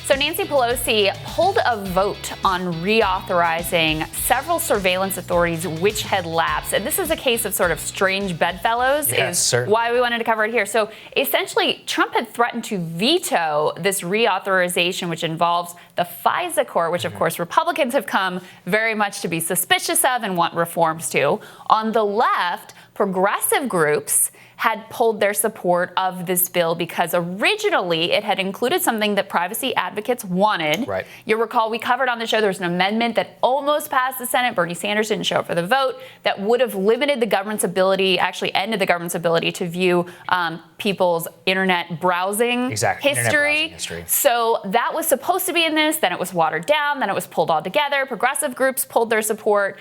So Nancy Pelosi pulled a vote on reauthorizing several surveillance authorities which had lapsed. And this is a case of sort of strange bedfellows, why we wanted to cover it here. So essentially, Trump had threatened to veto this reauthorization, which involves the FISA court, which of course Republicans have come very much to be suspicious of and want reforms to. On the left, progressive groups had pulled their support of this bill because originally it had included something that privacy advocates wanted. Right. You'll recall we covered on the show there was an amendment that almost passed the Senate. Bernie Sanders didn't show up for the vote. That would have limited the government's ability, actually ended the government's ability to view people's internet browsing history. So that was supposed to be in this. Then it was watered down. Then it was pulled all together. Progressive groups pulled their support.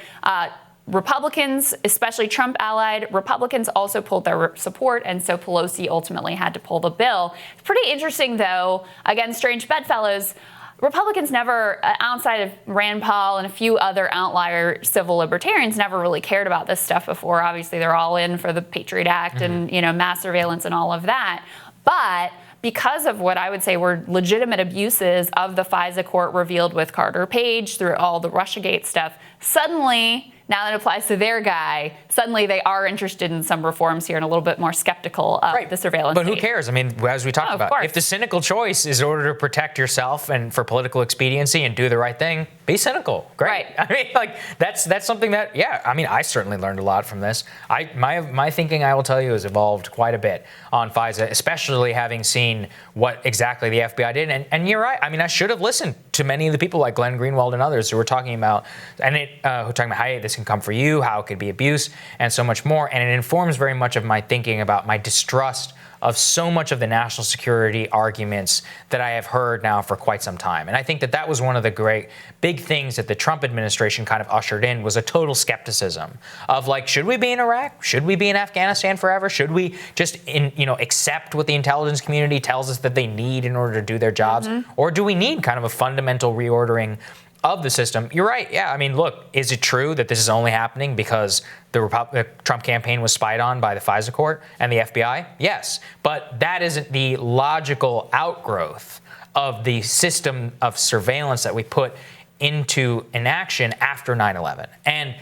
Republicans, especially Trump-allied Republicans, also pulled their support, and so Pelosi ultimately had to pull the bill. It's pretty interesting, though. Again, strange bedfellows. Republicans never, outside of Rand Paul and a few other outlier civil libertarians, never really cared about this stuff before. Obviously, they're all in for the Patriot Act and mass surveillance and all of that. But because of what I would say were legitimate abuses of the FISA court revealed with Carter Page through all the Russiagate stuff, suddenly, now that it applies to their guy, suddenly they are interested in some reforms here and a little bit more skeptical of the surveillance. But who cares? I mean, as we talked about, if the cynical choice is in order to protect yourself and for political expediency and do the right thing, be cynical. Great. I mean, like that's something that, I certainly learned a lot from this. My thinking, I will tell you, has evolved quite a bit on FISA, especially having seen what exactly the FBI did. And you're right. I mean, I should have listened to many of the people like Glenn Greenwald and others who were talking about, who were talking about how this can come for you, how it could be abuse, and so much more. And it informs very much of my thinking about my distrust of so much of the national security arguments that I have heard now for quite some time. And I think that was one of the great big things that the Trump administration kind of ushered in, was a total skepticism of like, should we be in Iraq? Should we be in Afghanistan forever? Should we just accept what the intelligence community tells us that they need in order to do their jobs? Or do we need kind of a fundamental reordering of the system? You're right. Yeah. I mean, look, is it true that this is only happening because the Trump campaign was spied on by the FISA court and the FBI? Yes. But that isn't the logical outgrowth of the system of surveillance that we put into inaction after 9/11. And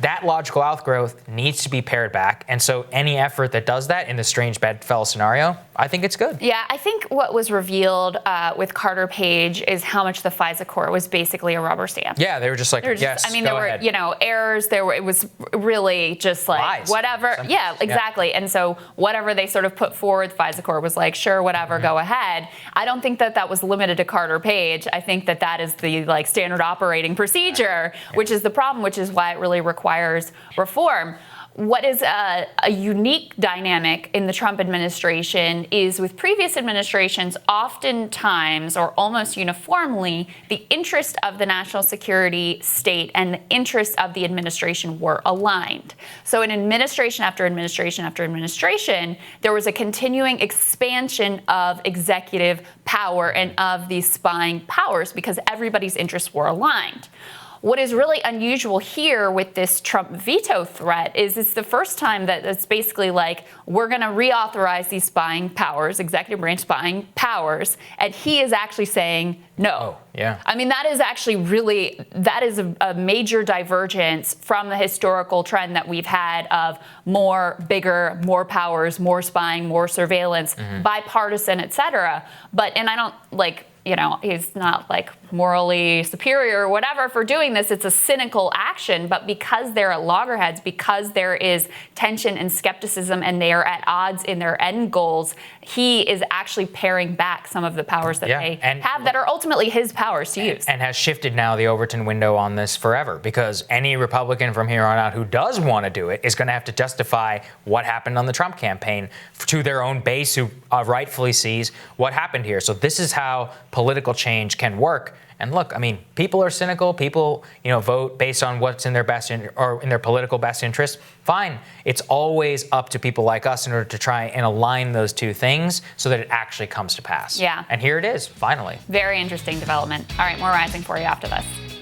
that logical outgrowth needs to be pared back. And so any effort that does that in the strange bedfellow scenario, I think it's good. Yeah, I think what was revealed with Carter Page is how much the FISA court was basically a rubber stamp. Yeah, they were just like, yes, I mean, there were, errors. It was really just like, lies. Whatever. Yeah, exactly. And so whatever they sort of put forward, the FISA court was like, sure, whatever, go ahead. I don't think that was limited to Carter Page. I think that is the standard operating procedure, which is the problem, which is why it really requires reform. What is a unique dynamic in the Trump administration is with previous administrations, oftentimes or almost uniformly, the interest of the national security state and the interests of the administration were aligned. So in administration after administration after administration, there was a continuing expansion of executive power and of these spying powers because everybody's interests were aligned. What is really unusual here with this Trump veto threat is it's the first time that it's basically like, we're going to reauthorize these spying powers, executive branch spying powers, and he is actually saying no. Oh, yeah. I mean, that is actually a major divergence from the historical trend that we've had of more, bigger, more powers, more spying, more surveillance, bipartisan, et cetera. And I don't he's not like morally superior or whatever for doing this. It's a cynical action. But because they're at loggerheads, because there is tension and skepticism and they are at odds in their end goals, he is actually paring back some of the powers that they have that are ultimately his powers to use. And has shifted now the Overton window on this forever, because any Republican from here on out who does want to do it is going to have to justify what happened on the Trump campaign to their own base who rightfully sees what happened here. So this is how political change can work. And look, I mean, people are cynical. People, vote based on what's in their in their political best interest. Fine. It's always up to people like us in order to try and align those two things so that it actually comes to pass. Yeah. And here it is, finally. Very interesting development. All right, more Rising for you after this.